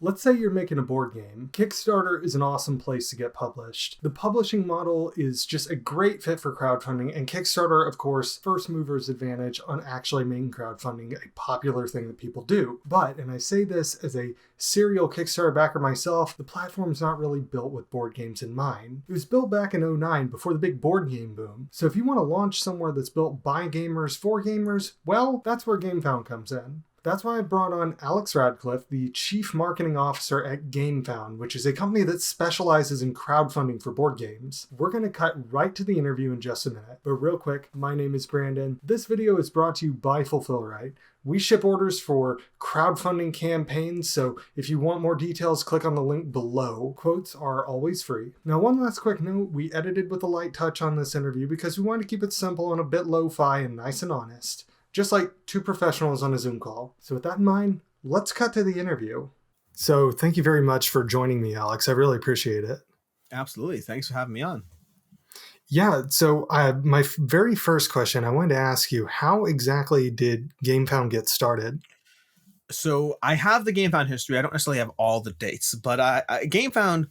Let's say you're making a board game. Kickstarter is an awesome place to get published. The publishing model is just a great fit for crowdfunding, and Kickstarter, of course, first mover's advantage on actually making crowdfunding a popular thing that people do. But, and I say this as a serial Kickstarter backer myself, the platform's not really built with board games in mind. It was built back in '09 before the big board game boom. So if you want to launch somewhere that's built by gamers for gamers, well, that's where Gamefound comes in. That's why I brought on Alex Radcliffe, the Chief Marketing Officer at Gamefound, which is a company that specializes in crowdfunding for board games. We're going to cut right to the interview in just a minute. But real quick, my name is Brandon. This video is brought to you by Fulfillrite. We ship orders for crowdfunding campaigns, so if you want more details, click on the link below. Quotes are always free. Now, one last quick note, we edited with a light touch on this interview because we wanted to keep it simple and a bit lo-fi and nice and honest. Just like two professionals on a Zoom call. So with that in mind, let's cut to the interview. So thank you very much for joining me, Alex. I really appreciate it. Absolutely. Thanks for having me on. Yeah, so my very first question, I wanted to ask you, how exactly did Gamefound get started? So I have the Gamefound history. I don't necessarily have all the dates, but Gamefound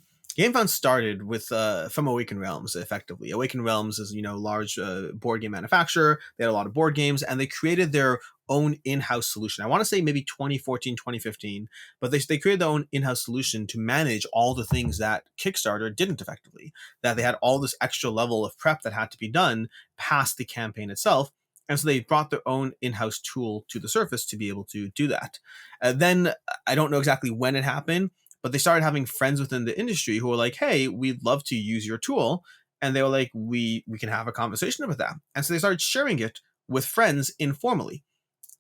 started with from Awaken Realms, effectively. Awaken Realms is, large board game manufacturer. They had a lot of board games, and they created their own in-house solution. I want to say maybe 2014, 2015, but they created their own in-house solution to manage all the things that Kickstarter didn't effectively, that they had all this extra level of prep that had to be done past the campaign itself. And so they brought their own in-house tool to the surface to be able to do that. Then I don't know exactly when it happened, but they started having friends within the industry who were like, hey, we'd love to use your tool. And they were like, we can have a conversation about that. And so they started sharing it with friends informally.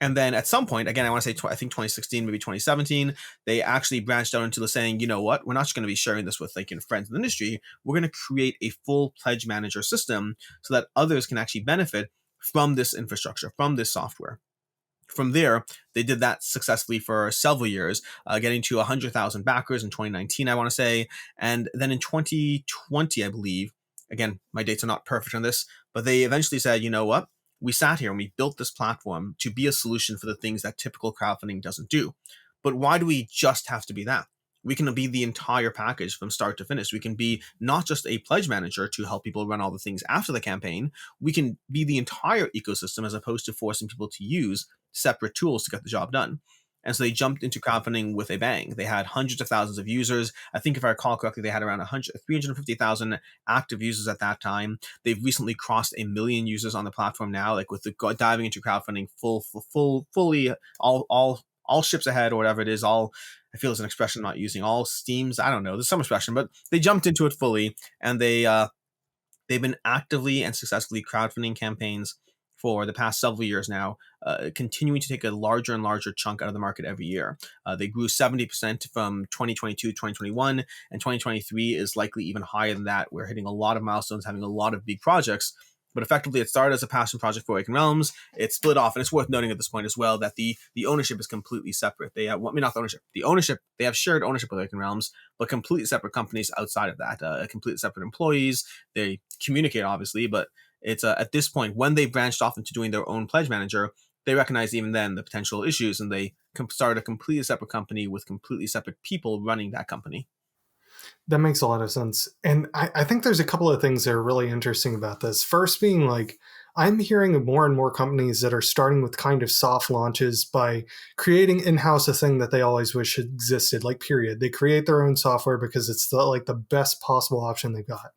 And then at some point, again, I want to say, I think 2016, maybe 2017, they actually branched out into saying, you know what, we're not just going to be sharing this with friends in the industry. We're going to create a full pledge manager system so that others can actually benefit from this infrastructure, from this software. From there, they did that successfully for several years, getting to 100,000 backers in 2019, I want to say. And then in 2020, I believe, again, my dates are not perfect on this, but they eventually said, you know what? We sat here and we built this platform to be a solution for the things that typical crowdfunding doesn't do. But why do we just have to be that? We can be the entire package from start to finish. We can be not just a pledge manager to help people run all the things after the campaign. We can be the entire ecosystem as opposed to forcing people to use separate tools to get the job done. And so they jumped into crowdfunding with a bang. They had hundreds of thousands of users. I think if I recall correctly, they had around 350,000 active users at that time. They've recently crossed 1 million users on the platform now, like with the diving into crowdfunding fully, all ships ahead or whatever it is, I feel is an expression I'm not using, all steams, I don't know, there's some expression, but they jumped into it fully, and they've been actively and successfully crowdfunding campaigns for the past several years now, continuing to take a larger and larger chunk out of the market every year. They grew 70% from 2022 to 2021, and 2023 is likely even higher than that. We're hitting a lot of milestones, having a lot of big projects. But effectively, it started as a passion project for Awaken Realms. It split off, and it's worth noting at this point as well that the ownership is completely separate. They have, not the ownership. The ownership, they have shared ownership with Awaken Realms, but completely separate companies outside of that. Completely separate employees. They communicate, obviously, but it's at this point, when they branched off into doing their own pledge manager, they recognized even then the potential issues, and they started a completely separate company with completely separate people running that company. That makes a lot of sense. And I think there's a couple of things that are really interesting about this. First being I'm hearing of more and more companies that are starting with kind of soft launches by creating in-house a thing that they always wish existed, period. They create their own software because it's the best possible option they've got.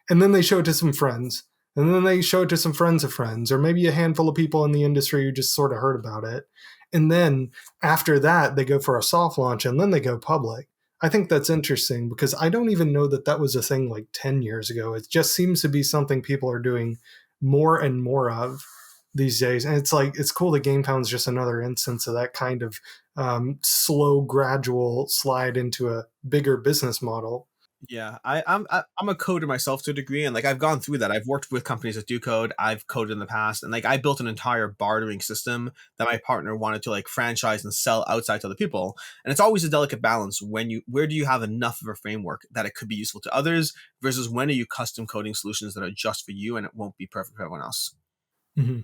And then they show it to some friends. And then they show it to some friends of friends, or maybe a handful of people in the industry who just sort of heard about it. And then after that, they go for a soft launch, and then they go public. I think that's interesting because I don't even know that was a thing 10 years ago. It just seems to be something people are doing more and more of these days. And it's cool that Gamefound's just another instance of that kind of slow, gradual slide into a bigger business model. Yeah, I'm a coder myself to a degree, and I've gone through that. I've worked with companies that do code. I've coded in the past, and I built an entire bartering system that my partner wanted to franchise and sell outside to other people. And it's always a delicate balance where do you have enough of a framework that it could be useful to others versus when are you custom coding solutions that are just for you and it won't be perfect for everyone else. Mm-hmm.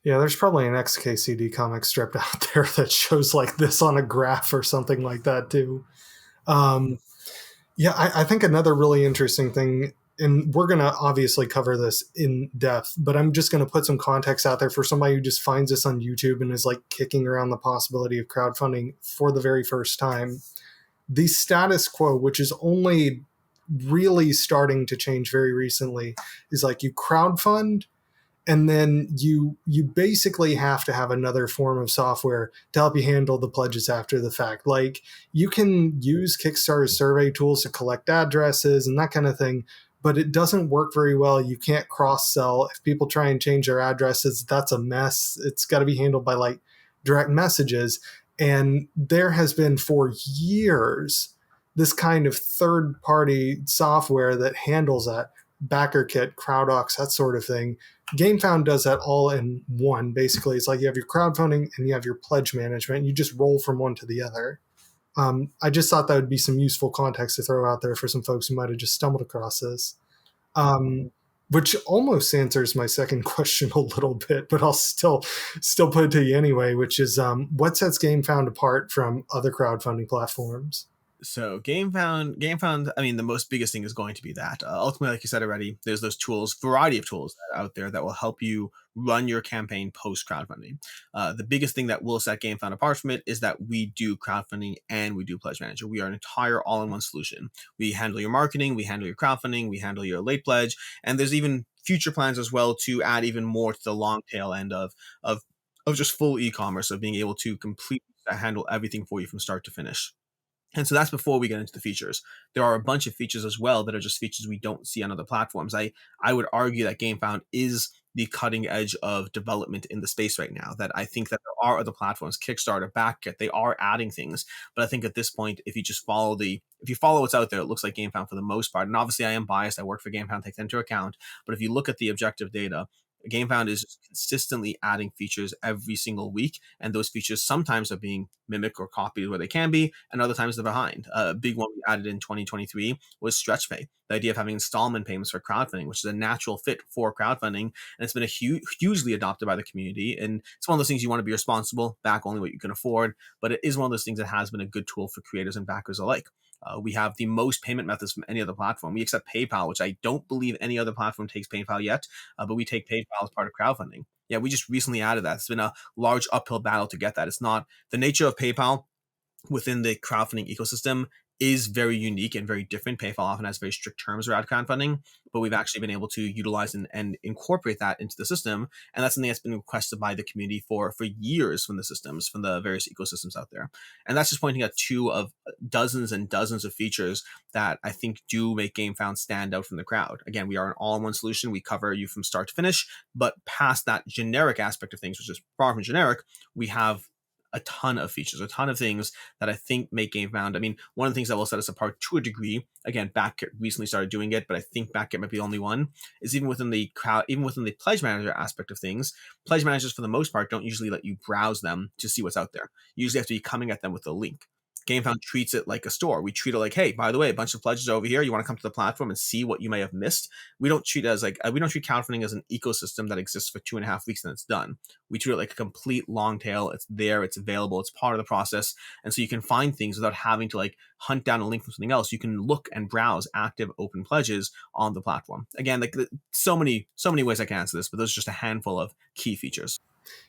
Yeah, there's probably an XKCD comic strip out there that shows this on a graph or something like that too. Um, yeah, I think another really interesting thing, and we're going to obviously cover this in depth, but I'm just going to put some context out there for somebody who just finds this on YouTube and is like kicking around the possibility of crowdfunding for the very first time. The status quo, which is only really starting to change very recently, is like you crowdfund and then you basically have to have another form of software to help you handle the pledges after the fact. Like you can use Kickstarter survey tools to collect addresses and that kind of thing, but it doesn't work very well. You can't cross sell. If people try and change their addresses, that's a mess. It's got to be handled by like direct messages. And there has been for years this kind of third party software that handles that. BackerKit, CrowdOx, that sort of thing. Gamefound does that all in one. Basically, it's like you have your crowdfunding and you have your pledge management. You just roll from one to the other. I just thought that would be some useful context to throw out there for some folks who might have just stumbled across this. Which almost answers my second question a little bit, but I'll still put it to you anyway, which is what sets Gamefound apart from other crowdfunding platforms? So Gamefound, I mean, the most biggest thing is going to be that ultimately, like you said already, there's those tools, variety of tools that are out there that will help you run your campaign post crowdfunding. The biggest thing that will set Gamefound apart from it is that we do crowdfunding and we do pledge manager. We are an entire all-in-one solution. We handle your marketing, we handle your crowdfunding, we handle your late pledge, and there's even future plans as well to add even more to the long tail end of of just full e-commerce, of being able to completely handle everything for you from start to finish. And so that's before we get into the features. There are a bunch of features as well that are just features we don't see on other platforms. I would argue that Gamefound is the cutting edge of development in the space right now. That I think that there are other platforms, Kickstarter, Backkit, they are adding things. But I think at this point, if you just follow what's out there, it looks like Gamefound for the most part. And obviously I am biased. I work for Gamefound, take that into account. But if you look at the objective data, Gamefound is just consistently adding features every single week, and those features sometimes are being mimicked or copied where they can be, and other times they're behind. A big one we added in 2023 was stretch pay, the idea of having installment payments for crowdfunding, which is a natural fit for crowdfunding, and it's been hugely adopted by the community. And it's one of those things you want to be responsible, back only what you can afford, but it is one of those things that has been a good tool for creators and backers alike. We have the most payment methods from any other platform. We accept PayPal, which I don't believe any other platform takes PayPal yet, but we take PayPal as part of crowdfunding. Yeah, we just recently added that. It's been a large uphill battle to get that. It's not the nature of PayPal within the crowdfunding ecosystem is very unique and very different. PayPal often has very strict terms around crowdfunding, but we've actually been able to utilize and incorporate that into the system. And that's something that's been requested by the community for years from the systems, from the various ecosystems out there. And that's just pointing at two of dozens and dozens of features that I think do make Gamefound stand out from the crowd. Again, we are an all-in-one solution. We cover you from start to finish, but past that generic aspect of things, which is far from generic, we have a ton of features, a ton of things that I think make Gamefound. I mean, one of the things that will set us apart to a degree, again, Backkit recently started doing it, but I think Backkit might be the only one, is even within the crowd, even within the pledge manager aspect of things, pledge managers for the most part don't usually let you browse them to see what's out there. You usually have to be coming at them with a link. Gamefound treats it like a store. We treat it like, hey, by the way, a bunch of pledges over here. You want to come to the platform and see what you may have missed. We don't treat it as like we don't treat crowdfunding as an ecosystem that exists for 2.5 weeks and it's done. We treat it like a complete long tail. It's there, it's available, it's part of the process, and so you can find things without having to like hunt down a link from something else. You can look and browse active open pledges on the platform. Again, like so many ways I can answer this, but those are just a handful of key features.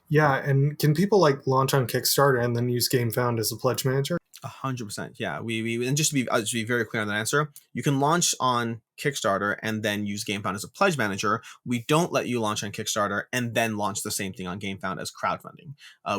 Yeah, and can people like launch on Kickstarter and then use Gamefound as a pledge manager? 100%. Yeah. We and just to be very clear on that answer, you can launch on Kickstarter and then use Gamefound as a pledge manager. We don't let you launch on Kickstarter and then launch the same thing on Gamefound as crowdfunding.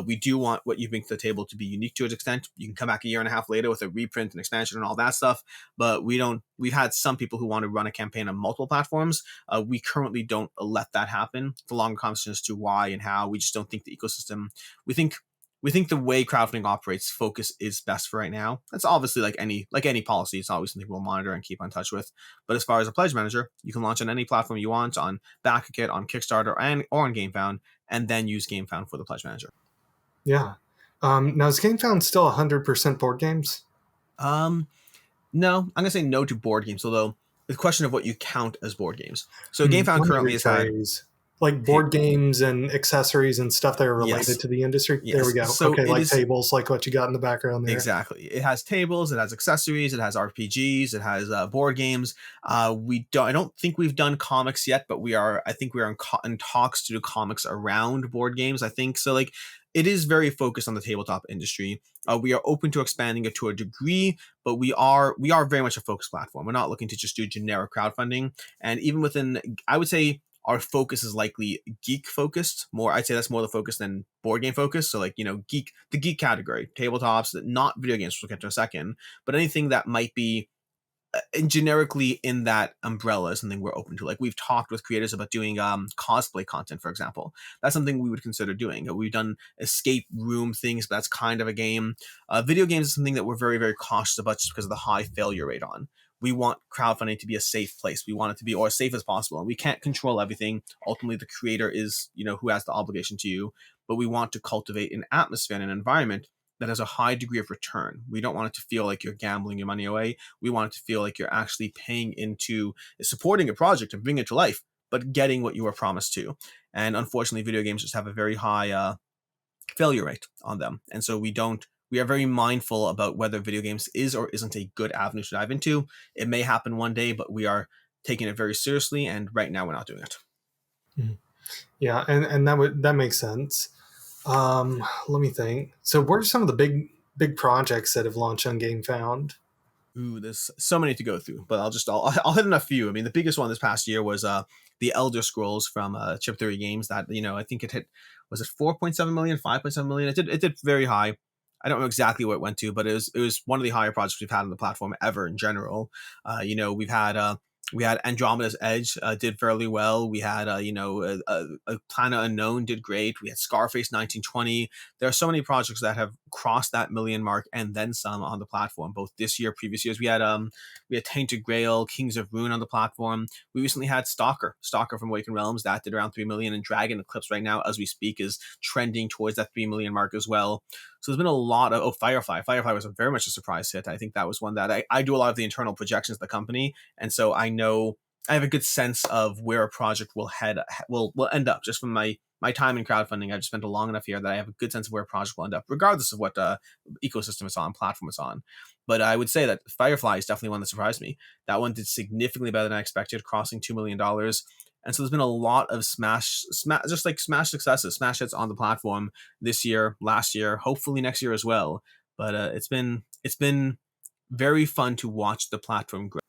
We do want what you bring to the table to be unique to its extent. You can come back a year and a half later with a reprint and expansion and all that stuff, but we don't. We've had some people who want to run a campaign on multiple platforms. We currently don't let that happen. For longer conversations as to why and how, we just don't think the ecosystem. We think the way crowdfunding operates, focus is best for right now. That's obviously like any policy. It's always something we'll monitor and keep in touch with. But as far as a pledge manager, you can launch on any platform you want, on Backkit, on Kickstarter, or on Gamefound, and then use Gamefound for the pledge manager. Yeah. Now, is Gamefound still 100% board games? No, I'm gonna say no to board games. Although the question of what you count as board games. So Gamefound currently has had Like board games and accessories and stuff that are related Yes. to the industry. There we Yes. go. So Okay, it like is. tables, like what you got in the background there. Exactly. It has tables, it has accessories, it has RPGs, it has board games. We don't. I don't think we've done comics yet, but we are. I think we are in talks to do comics around board games. I think so. Like, it is very focused on the tabletop industry. We are open to expanding it to a degree, but we are very much a focused platform. We're not looking to just do generic crowdfunding. And even within, I would say our focus is likely geek focused more. I'd say that's more the focus than board game focused. So, like, the geek category, tabletops, not video games, which we'll get to in a second, but anything that might be generically in that umbrella is something we're open to. Like, we've talked with creators about doing cosplay content, for example. That's something we would consider doing. We've done escape room things, but that's kind of a game. Video games is something that we're very, very cautious about just because of the high failure rate on. We want crowdfunding to be a safe place. We want it to be or as safe as possible. And we can't control everything. Ultimately, the creator is, who has the obligation to you. But we want to cultivate an atmosphere and an environment that has a high degree of return. We don't want it to feel like you're gambling your money away. We want it to feel like you're actually paying into supporting a project and bringing it to life, but getting what you were promised to. And unfortunately, video games just have a very high failure rate on them. And so we are very mindful about whether video games is or isn't a good avenue to dive into. It may happen one day, but we are taking it very seriously. And right now we're not doing it. Yeah, and that makes sense. Let me think. So, what are some of the big projects that have launched on GameFound? Ooh, there's so many to go through, but I'll hit on a few. I mean, the biggest one this past year was the Elder Scrolls from Chip Theory Games. That, I think it hit, was it 4.7 million, 5.7 million? It did very high. I don't know exactly what it went to, but it was one of the higher projects we've had on the platform ever in general. We had Andromeda's Edge did fairly well. We had a Planet Unknown did great. We had Scarface 1920. There are so many projects that have crossed that million mark and then some on the platform, both this year, previous years. We had Tainted Grail, Kings of Ruin on the platform. We recently had Stalker from Awakened Realms that did around 3 million, and Dragon Eclipse right now as we speak is trending towards that 3 million mark as well. So there's been a lot of Firefly. Firefly was very much a surprise hit. I think that was one that I do a lot of the internal projections of the company, and so I know I have a good sense of where a project will end up just from my time in crowdfunding. I've spent a long enough here that I have a good sense of where a project will end up, regardless of what ecosystem it's on, platform it's on. But I would say that Firefly is definitely one that surprised me. That one did significantly better than I expected, crossing $2 million. And so there's been a lot of smash successes, smash hits on the platform this year, last year, hopefully next year as well. But it's been very fun to watch the platform grow.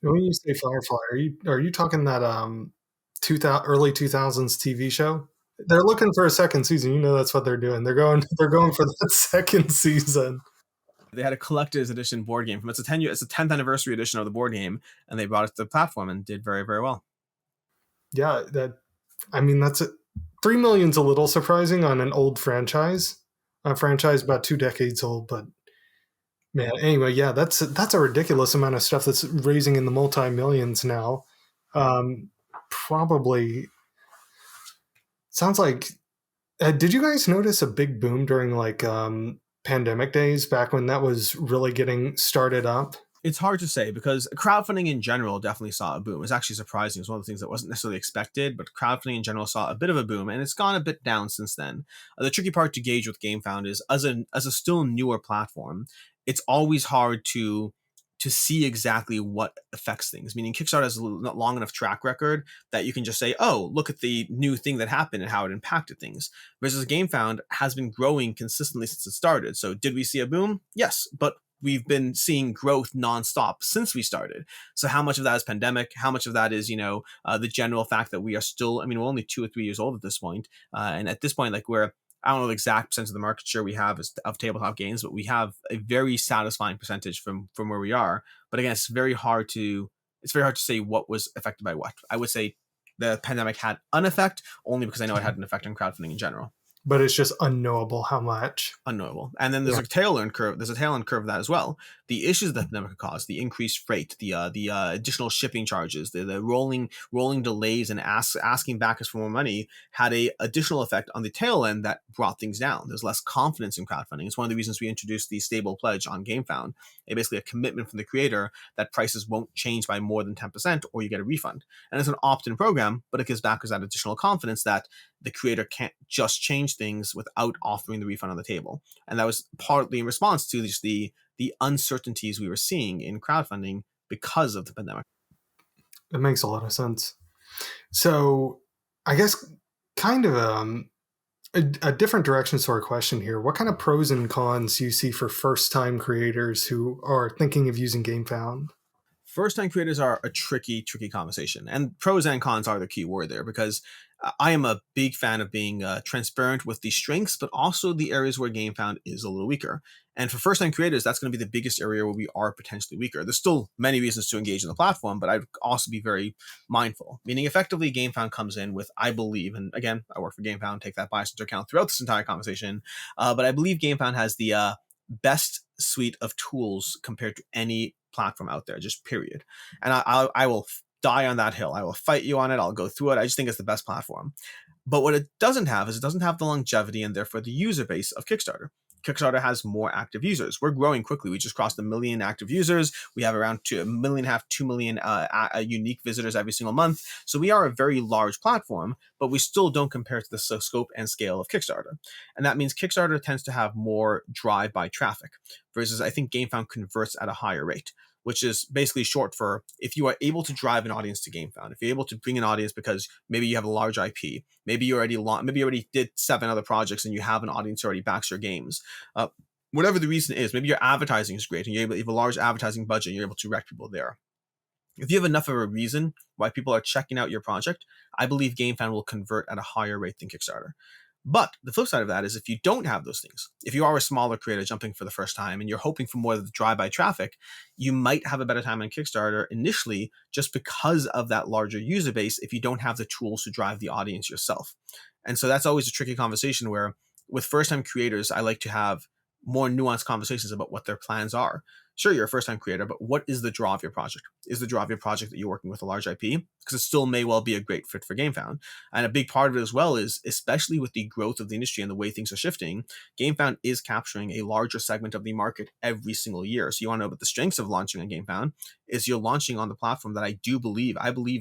When you say Firefly, are you talking that 2000 early 2000s TV show? They're looking for a second season. You know that's what they're doing. They're going for that second season. They had a collector's edition board game from it's a 10th anniversary edition of the board game, and they brought it to the platform and did very, very well. Yeah, I mean that's it. 3 million's a little surprising on an old franchise. A franchise about 2 decades old, but man, anyway, yeah, that's a ridiculous amount of stuff that's raising in the multi-millions now. Probably sounds like. Did you guys notice a big boom during like pandemic days back when that was really getting started up? It's hard to say because crowdfunding in general definitely saw a boom. It's actually surprising. It's one of the things that wasn't necessarily expected, but crowdfunding in general saw a bit of a boom, and it's gone a bit down since then. The tricky part to gauge with GameFound is as a still newer platform, it's always hard to see exactly what affects things. Meaning Kickstarter has a not long enough track record that you can just say, oh, look at the new thing that happened and how it impacted things. Versus GameFound has been growing consistently since it started. So did we see a boom? Yes, but we've been seeing growth nonstop since we started. So how much of that is pandemic? How much of that is, the general fact that we are still, I mean, we're only 2 or 3 years old at this point. And at this point, like I don't know the exact percentage of the market share we have of tabletop games, but we have a very satisfying percentage from where we are. But again, it's very hard to say what was affected by what. I would say the pandemic had an effect only because I know it had an effect on crowdfunding in general. but it's just unknowable how much. Unknowable. And then there's Yeah. a tail end curve. There's a tail end curve of that as well. The issues that the pandemic could cause, the increased freight, the additional shipping charges, the rolling delays, and asking backers for more money had a additional effect on the tail end that brought things down. There's less confidence in crowdfunding. It's one of the reasons we introduced the stable pledge on Gamefound, basically a commitment from the creator that prices won't change by more than 10% or you get a refund. And it's an opt-in program, but it gives backers that additional confidence that the creator can't just change things without offering the refund on the table. And that was partly in response to just the uncertainties we were seeing in crowdfunding because of the pandemic. It makes a lot of sense. So I guess kind of a different direction sort of question here. What kind of pros and cons do you see for first-time creators who are thinking of using Gamefound? First-time creators are a tricky conversation, and pros and cons are the key word there, because I am a big fan of being transparent with the strengths, but also the areas where Gamefound is a little weaker. And for first-time creators, that's going to be the biggest area where we are potentially weaker. There's still many reasons to engage in the platform, but I'd also be very mindful. Meaning, effectively, Gamefound comes in with, I believe, and again, I work for Gamefound, take that bias into account throughout this entire conversation, but I believe Gamefound has the best suite of tools compared to any platform out there, just period. And I will die on that hill. I will fight you on it. I'll go through it. I just think it's the best platform. But what it doesn't have is it doesn't have the longevity and therefore the user base of Kickstarter. Kickstarter has more active users. We're growing quickly. We just crossed 1 million active users. We have around 2 million unique visitors every single month. So we are a very large platform, but we still don't compare to the scope and scale of Kickstarter. And that means Kickstarter tends to have more drive-by traffic, versus I think Gamefound converts at a higher rate, which is basically short for if you are able to drive an audience to Gamefound, if you're able to bring an audience because maybe you have a large IP, maybe you already did 7 other projects and you have an audience who already backs your games. Whatever the reason is, maybe your advertising is great and you have a large advertising budget and you're able to direct people there. If you have enough of a reason why people are checking out your project, I believe Gamefound will convert at a higher rate than Kickstarter. But the flip side of that is if you don't have those things, if you are a smaller creator jumping for the first time and you're hoping for more of the drive-by traffic, you might have a better time on Kickstarter initially just because of that larger user base if you don't have the tools to drive the audience yourself. And so that's always a tricky conversation where with first-time creators, I like to have more nuanced conversations about what their plans are. Sure, you're a first-time creator, but what is the draw of your project? Is the draw of your project that you're working with a large IP? Because it still may well be a great fit for Gamefound. And a big part of it as well is, especially with the growth of the industry and the way things are shifting, Gamefound is capturing a larger segment of the market every single year. So you want to know about the strengths of launching on Gamefound is you're launching on the platform that I believe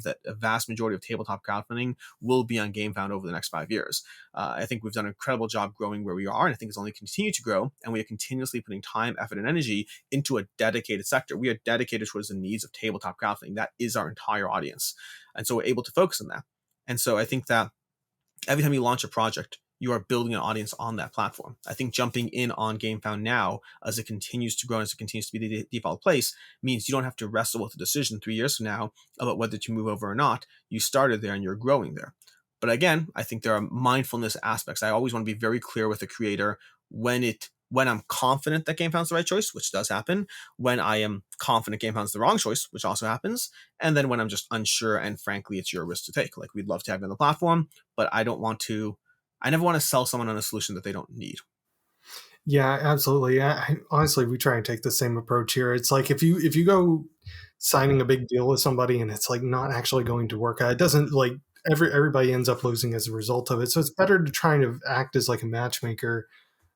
that a vast majority of tabletop crowdfunding will be on Gamefound over the next 5 years. I think we've done an incredible job growing where we are, and I think it's only continue to grow. And we are continuously putting time, effort, and energy into a dedicated sector. We are dedicated towards the needs of tabletop crowdfunding. That is our entire audience. And so we're able to focus on that. And so I think that every time you launch a project, you are building an audience on that platform. I think jumping in on Gamefound now, as it continues to grow, as it continues to be the default place, means you don't have to wrestle with a decision 3 years from now about whether to move over or not. You started there and you're growing there. But again, I think there are mindfulness aspects. I always want to be very clear with the creator when I'm confident that Gamefound's the right choice, which does happen, when I am confident Gamefound's the wrong choice, which also happens, and then when I'm just unsure and frankly it's your risk to take. Like, we'd love to have you on the platform, but I never want to sell someone on a solution that they don't need. Yeah, absolutely. Honestly, we try and take the same approach here. It's like if you go signing a big deal with somebody and it's like not actually going to work out, it doesn't like everybody ends up losing as a result of it. So it's better to try and act as like a matchmaker.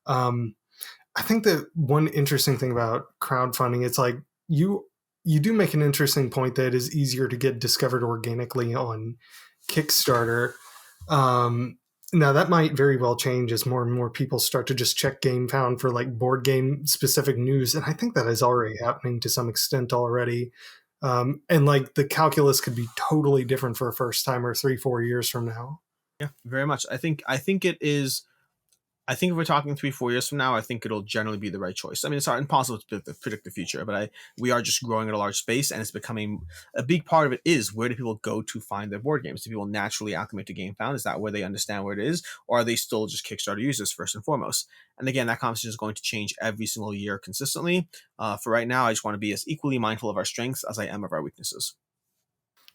I think that one interesting thing about crowdfunding, it's like you do make an interesting point that it is easier to get discovered organically on Kickstarter. Now that might very well change as more and more people start to just check Gamefound for like board game specific news. And I think that is already happening to some extent already. And like the calculus could be totally different for a first timer 3-4 years from now. Yeah, very much. I think it is. I think if we're talking 3-4 years from now, I think it'll generally be the right choice. I mean, it's impossible to predict the future, but we are just growing at a large space, and it's becoming a big part of it is where do people go to find their board games? Do people naturally acclimate to Gamefound? Is that where they understand where it is? Or are they still just Kickstarter users first and foremost? And again, that conversation is going to change every single year consistently. For right now, I just want to be as equally mindful of our strengths as I am of our weaknesses.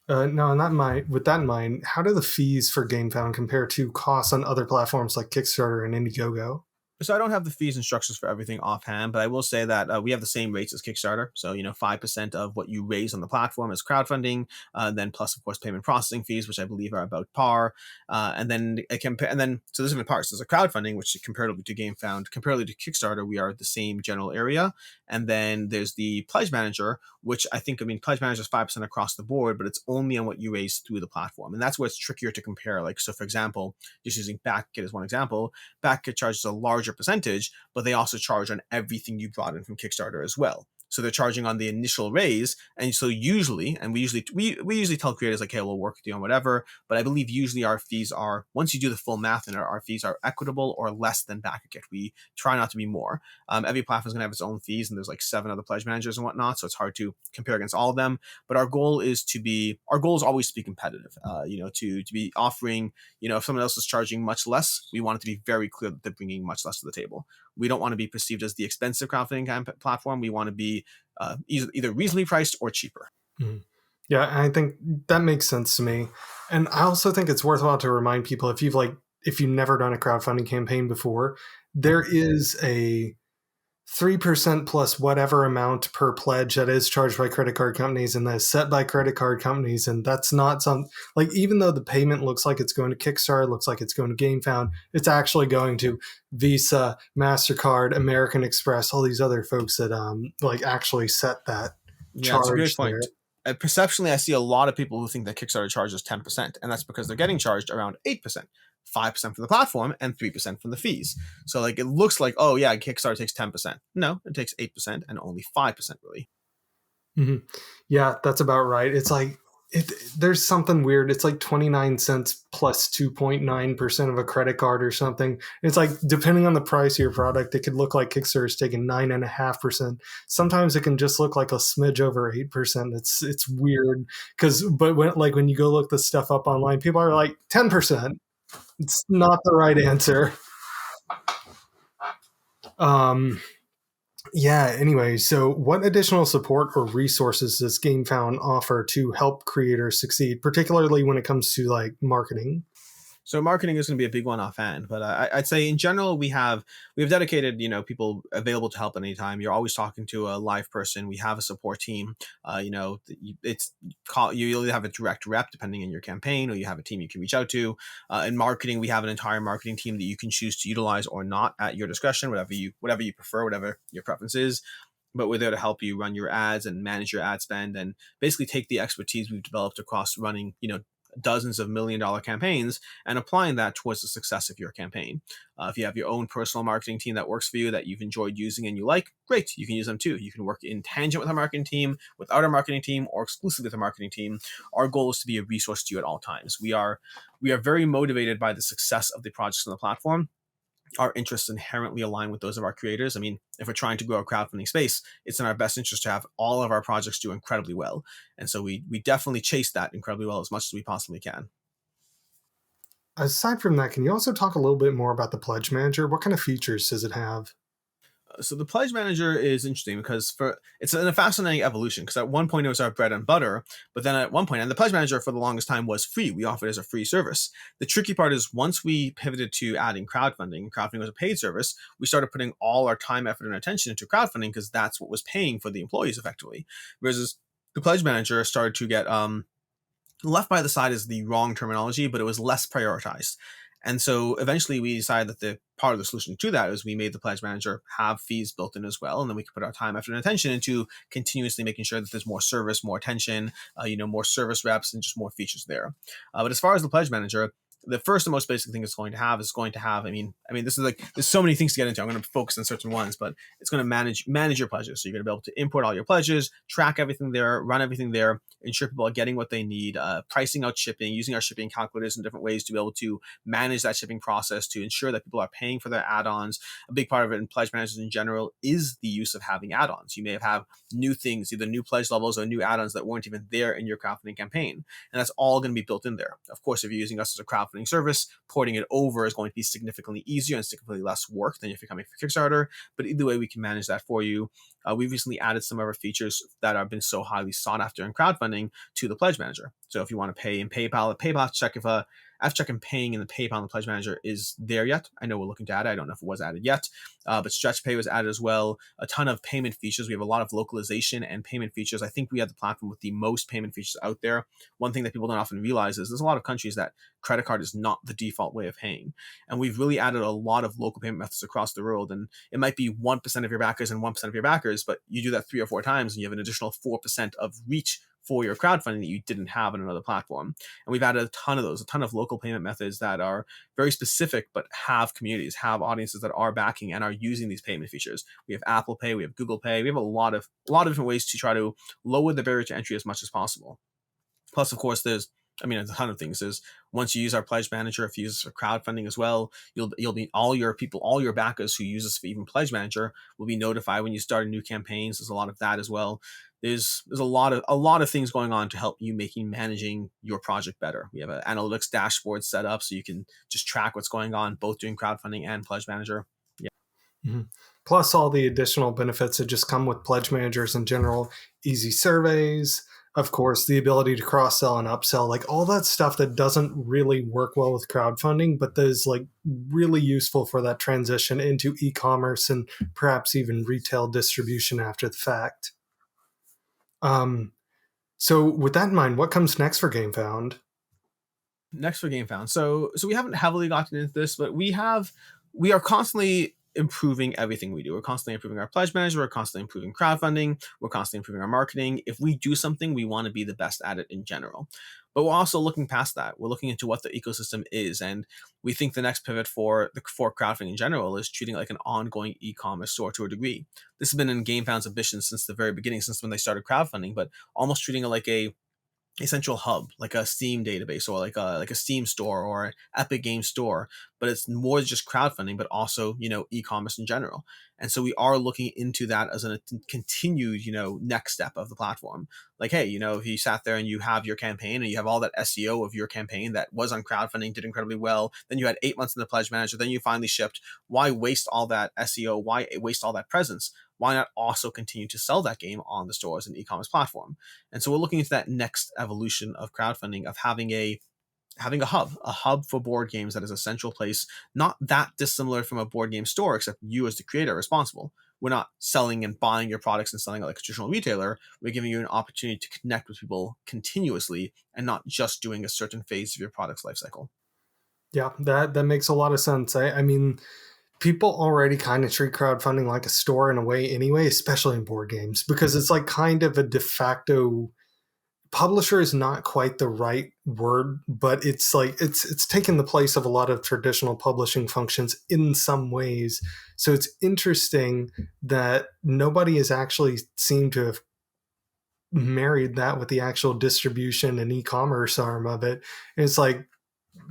No, and with that in mind, how do the fees for GameFound compare to costs on other platforms like Kickstarter and Indiegogo? So I don't have the fees and structures for everything offhand, but I will say that we have the same rates as Kickstarter. So 5% of what you raise on the platform is crowdfunding, then plus of course payment processing fees, which I believe are about par, and then so there's different parts. There's a crowdfunding, which comparatively to GameFound, comparatively to Kickstarter, we are the same general area, and then there's the pledge manager, which pledge manager is 5% across the board, but it's only on what you raise through the platform, and that's where it's trickier to compare. Like so, for example, just using Backit as one example. Backit charges a larger percentage, but they also charge on everything you brought in from Kickstarter as well. So they're charging on the initial raise, and so usually, and we usually tell creators like, "Hey, we'll work with you on whatever." But I believe usually our fees are, once you do the full math, and our fees are equitable or less than Backit. We try not to be more. Every platform is going to have its own fees, and there's like 7 other pledge managers and whatnot, so it's hard to compare against all of them. But our goal is always to be competitive. To be offering, if someone else is charging much less, we want it to be very clear that they're bringing much less to the table. We don't want to be perceived as the expensive crowdfunding platform. We want to be either reasonably priced or cheaper. Mhm. Yeah, I think that makes sense to me. And I also think it's worthwhile to remind people, if you've never done a crowdfunding campaign before, there is a 3% plus whatever amount per pledge that is charged by credit card companies and that is set by credit card companies. And that's not even though the payment looks like it's going to Kickstarter, looks like it's going to GameFound, it's actually going to Visa, MasterCard, American Express, all these other folks that actually set that Yeah, it's a great charge there. point. Perceptionally, I see a lot of people who think that Kickstarter charges 10%, and that's because they're getting charged around 8%. 5% from the platform and 3% from the fees. So like it looks like, oh yeah, Kickstarter takes 10%. No, it takes 8% and only 5% really. Mm-hmm. Yeah, that's about right. It's like there's something weird. It's like 29 cents plus 2.9% of a credit card or something. It's like, depending on the price of your product, it could look like Kickstarter is taking 9.5%. Sometimes it can just look like a smidge over 8%. It's weird but when you go look this stuff up online, people are like 10%. It's not the right answer. Yeah, anyway, so what additional support or resources does GameFound offer to help creators succeed, particularly when it comes to like marketing? So marketing is going to be a big one offhand, but I'd say in general we have dedicated people available to help at any time. You're always talking to a live person. We have a support team. It's you either have a direct rep depending on your campaign, or you have a team you can reach out to. In marketing, we have an entire marketing team that you can choose to utilize or not at your discretion, whatever you prefer, whatever your preference is. But we're there to help you run your ads and manage your ad spend, and basically take the expertise we've developed across running dozens of $1 million campaigns and applying that towards the success of your campaign. If you have your own personal marketing team that works for you, that you've enjoyed using and you like, great, you can use them too. You can work in tangent with our marketing team, without our marketing team, or exclusively with our marketing team. Our goal is to be a resource to you at all times. We are very motivated by the success of the projects on the platform. Our interests inherently align with those of our creators. I mean, if we're trying to grow a crowdfunding space, it's in our best interest to have all of our projects do incredibly well. And so we definitely chase that incredibly well as much as we possibly can. Aside from that, can you also talk a little bit more about the Pledge Manager? What kind of features does it have? So the pledge manager is interesting because it's a fascinating evolution, because at one point it was our bread and butter, but then at one point, and the pledge manager for the longest time was free. We offered it as a free service. The tricky part is, once we pivoted to adding crowdfunding was a paid service, we started putting all our time, effort, and attention into crowdfunding because that's what was paying for the employees effectively. Whereas the pledge manager started to get left by the side is the wrong terminology, but it was less prioritized. And so eventually we decided that the part of the solution to that is we made the pledge manager have fees built in as well. And then we could put our time, effort, and attention into continuously making sure that there's more service, more attention, more service reps, and just more features there. But as far as the pledge manager, the first and most basic thing it's going to have this is like, there's so many things to get into. I'm going to focus on certain ones, but it's going to manage your pledges. So you're going to be able to import all your pledges, track everything there, run everything there, ensure people are getting what they need, pricing out shipping, using our shipping calculators in different ways to be able to manage that shipping process, to ensure that people are paying for their add-ons. A big part of it in pledge managers in general is the use of having add-ons. You may have new things, either new pledge levels or new add-ons that weren't even there in your crowdfunding campaign. And that's all going to be built in there. Of course, if you're using us as a crowdfunding service, porting it over is going to be significantly easier and significantly less work than if you're coming for Kickstarter. But either way, we can manage that for you. We've recently added some of our features that have been so highly sought after in crowdfunding crowdfunding to the pledge manager. So if you want to pay in PayPal, check if I have to check in paying in the PayPal and the pledge manager is there yet. I know we're looking to add it. I don't know if it was added yet, but Stretch Pay was added as well. A ton of payment features. We have a lot of localization and payment features. I think we have the platform with the most payment features out there. One thing that people don't often realize is there's a lot of countries that credit card is not the default way of paying. And we've really added a lot of local payment methods across the world. And it might be 1% of your backers and 1% of your backers, but you do that 3 or 4 times and you have an additional 4% of reach for your crowdfunding that you didn't have on another platform. And we've added a ton of those, a ton of local payment methods that are very specific, but have communities, have audiences that are backing and are using these payment features. We have Apple Pay, we have Google Pay, we have a lot of different ways to try to lower the barrier to entry as much as possible. Plus, of course, there's a ton of things. Is once you use our pledge manager, if you use us for crowdfunding as well, you'll be all your backers who use us for even pledge manager will be notified when you start new campaigns. There's a lot of that as well. There's a lot of things going on to help you managing your project better. We have an analytics dashboard set up so you can just track what's going on both doing crowdfunding and pledge manager. Yeah. Mm-hmm. Plus all the additional benefits that just come with pledge managers in general, easy surveys, of course, the ability to cross-sell and upsell, like all that stuff that doesn't really work well with crowdfunding, but that is like really useful for that transition into e-commerce and perhaps even retail distribution after the fact. So with that in mind, what comes next for Gamefound? So we haven't heavily gotten into this, but we are constantly improving everything we do. We're constantly improving our pledge manager. We're constantly improving crowdfunding. We're constantly improving our marketing. If we do something, we want to be the best at it in general. But we're also looking past that. We're looking into what the ecosystem is, and we think the next pivot for crowdfunding in general is treating it like an ongoing e-commerce store to a degree. This has been in Gamefound's ambition since the very beginning, since when they started crowdfunding, but almost treating it like a central hub, like a Steam database or like a Steam store or an Epic Game Store, but it's more just crowdfunding, but also, e-commerce in general. And so we are looking into that as a continued, next step of the platform. Like, hey, if you sat there and you have your campaign and you have all that SEO of your campaign that was on crowdfunding, did incredibly well, then you had 8 months in the pledge manager, then you finally shipped. Why waste all that SEO? Why waste all that presence? Why not also continue to sell that game on the store as an e-commerce platform? And so we're looking into that next evolution of crowdfunding, of having a hub for board games that is a central place, not that dissimilar from a board game store, except you as the creator are responsible. We're not selling and buying your products and selling it like a traditional retailer. We're giving you an opportunity to connect with people continuously and not just doing a certain phase of your product's lifecycle. Yeah, that makes a lot of sense. I mean, people already kind of treat crowdfunding like a store in a way anyway, especially in board games, because it's like kind of a de facto publisher is not quite the right word, but it's like it's taken the place of a lot of traditional publishing functions in some ways. So it's interesting that nobody has actually seemed to have married that with the actual distribution and e-commerce arm of it. And it's like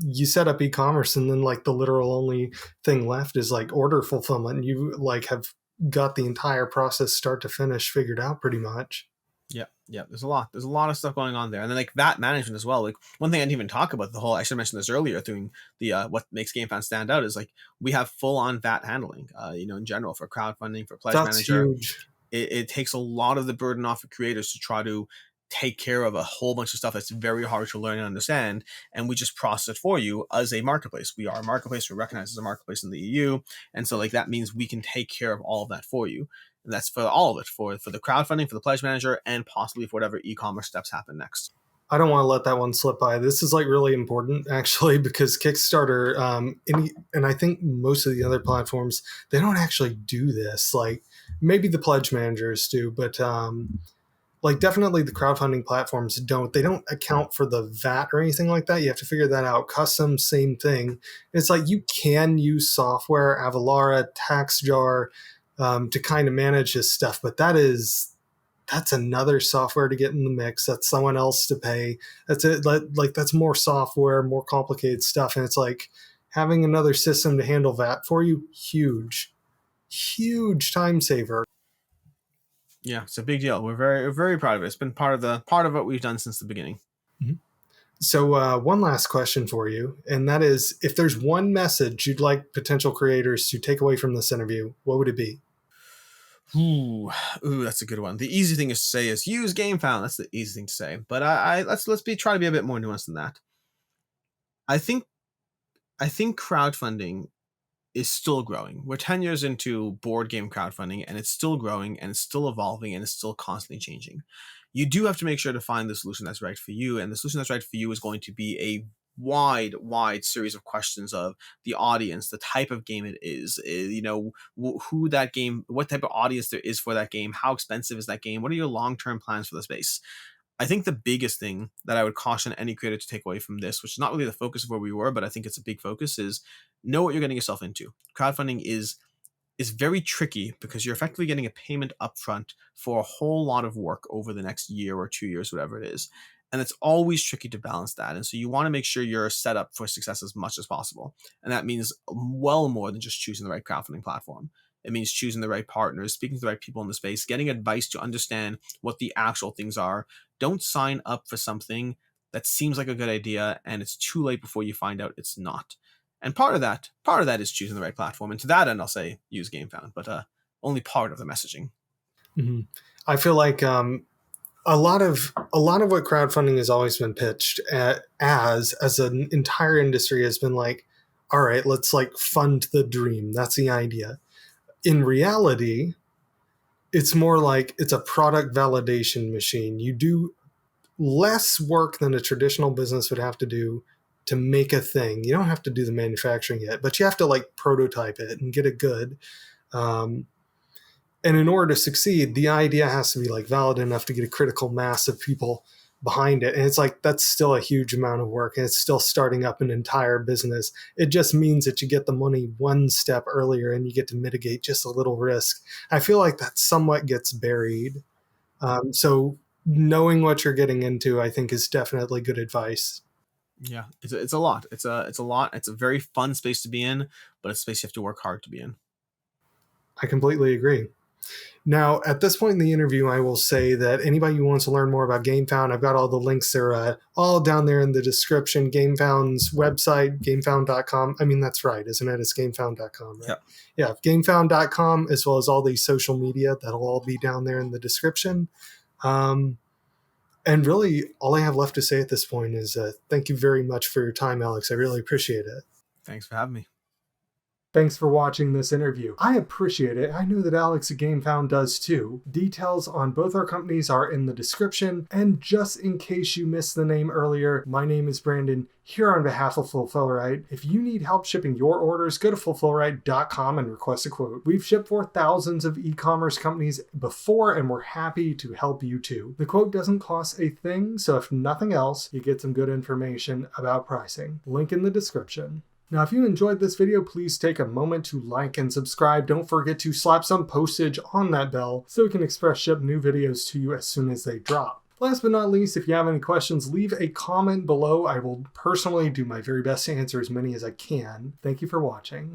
you set up e-commerce and then like the literal only thing left is like order fulfillment, and you like have got the entire process start to finish figured out pretty much. Yeah. There's a lot of stuff going on there. And then like VAT management as well. Like one thing I didn't even talk about, I should have mentioned this earlier, doing the what makes Gamefound stand out is like we have full on VAT handling, in general for crowdfunding, for pledge That's manager. huge. It takes a lot of the burden off of creators to try to take care of a whole bunch of stuff that's very hard to learn and understand, and we just process it for you as a marketplace. We are a marketplace. We're recognized as a marketplace in the EU, and so like that means we can take care of all of that for you. And that's for all of it, for the crowdfunding, for the pledge manager, and possibly for whatever e-commerce steps happen next. I don't want to let that one slip by. This is like really important actually, because Kickstarter, and I think most of the other platforms, they don't actually do this. Like maybe the pledge managers do, but like definitely the crowdfunding platforms don't. They don't account for the VAT or anything like that. You have to figure that out. Custom, same thing. It's like you can use software, Avalara, TaxJar, to kind of manage this stuff, but that's another software to get in the mix. That's someone else to pay. That's it. Like that's more software, more complicated stuff. And it's like having another system to handle that for you, huge time saver. Yeah, it's a big deal. We're very proud of it. It's been part of what we've done since the beginning. Mm-hmm. So one last question for you, and that is, if there's one message you'd like potential creators to take away from this interview, what would it be? Ooh, that's a good one. The easy thing to say is use Gamefound. That's the easy thing to say. But let's try to be a bit more nuanced than that. I think crowdfunding is still growing. We're 10 years into board game crowdfunding, and it's still growing, and it's still evolving, and it's still constantly changing. You do have to make sure to find the solution that's right for you, and the solution that's right for you is going to be a wide series of questions of the audience, the type of game it is, who that game, what type of audience there is for that game, how expensive is that game, what are your long-term plans for the space. I think the biggest thing that I would caution any creator to take away from this, which is not really the focus of where we were, but I think it's a big focus, is know what you're getting yourself into. Crowdfunding is very tricky because you're effectively getting a payment upfront for a whole lot of work over the next year or 2 years, whatever it is. And it's always tricky to balance that. And so you want to make sure you're set up for success as much as possible. And that means well more than just choosing the right crowdfunding platform. It means choosing the right partners, speaking to the right people in the space, getting advice to understand what the actual things are. Don't sign up for something that seems like a good idea and it's too late before you find out it's not. And part of that is choosing the right platform. And to that end, I'll say use Gamefound, but only part of the messaging. Mm-hmm. I feel like a lot of what crowdfunding has always been pitched as an entire industry has been like, all right, let's like fund the dream. That's the idea. In reality, it's more like it's a product validation machine. You do less work than a traditional business would have to do to make a thing. You don't have to do the manufacturing yet, but you have to like prototype it and get it good. And in order to succeed, the idea has to be like valid enough to get a critical mass of people behind it. And it's like, that's still a huge amount of work, and it's still starting up an entire business. It just means that you get the money one step earlier and you get to mitigate just a little risk. I feel like that somewhat gets buried. So knowing what you're getting into, I think, is definitely good advice. Yeah, it's a lot. It's a lot. It's a very fun space to be in, but it's a space you have to work hard to be in. I completely agree. Now, at this point in the interview, I will say that anybody who wants to learn more about Gamefound, I've got all the links there, all down there in the description. Gamefound's website, gamefound.com. I mean, that's right, isn't it? It's gamefound.com, right? Yep. Yeah, gamefound.com, as well as all the social media. That'll all be down there in the description. And really, all I have left to say at this point is thank you very much for your time, Alex. I really appreciate it. Thanks for having me. Thanks for watching this interview. I appreciate it. I know that Alex at Gamefound does too. Details on both our companies are in the description. And just in case you missed the name earlier, my name is Brandon, here on behalf of Fulfillrite. If you need help shipping your orders, go to fulfillrite.com and request a quote. We've shipped for thousands of e-commerce companies before, and we're happy to help you too. The quote doesn't cost a thing, so if nothing else, you get some good information about pricing. Link in the description. Now, if you enjoyed this video, please take a moment to like and subscribe. Don't forget to slap some postage on that bell so we can express ship new videos to you as soon as they drop. Last but not least, if you have any questions, leave a comment below. I will personally do my very best to answer as many as I can. Thank you for watching.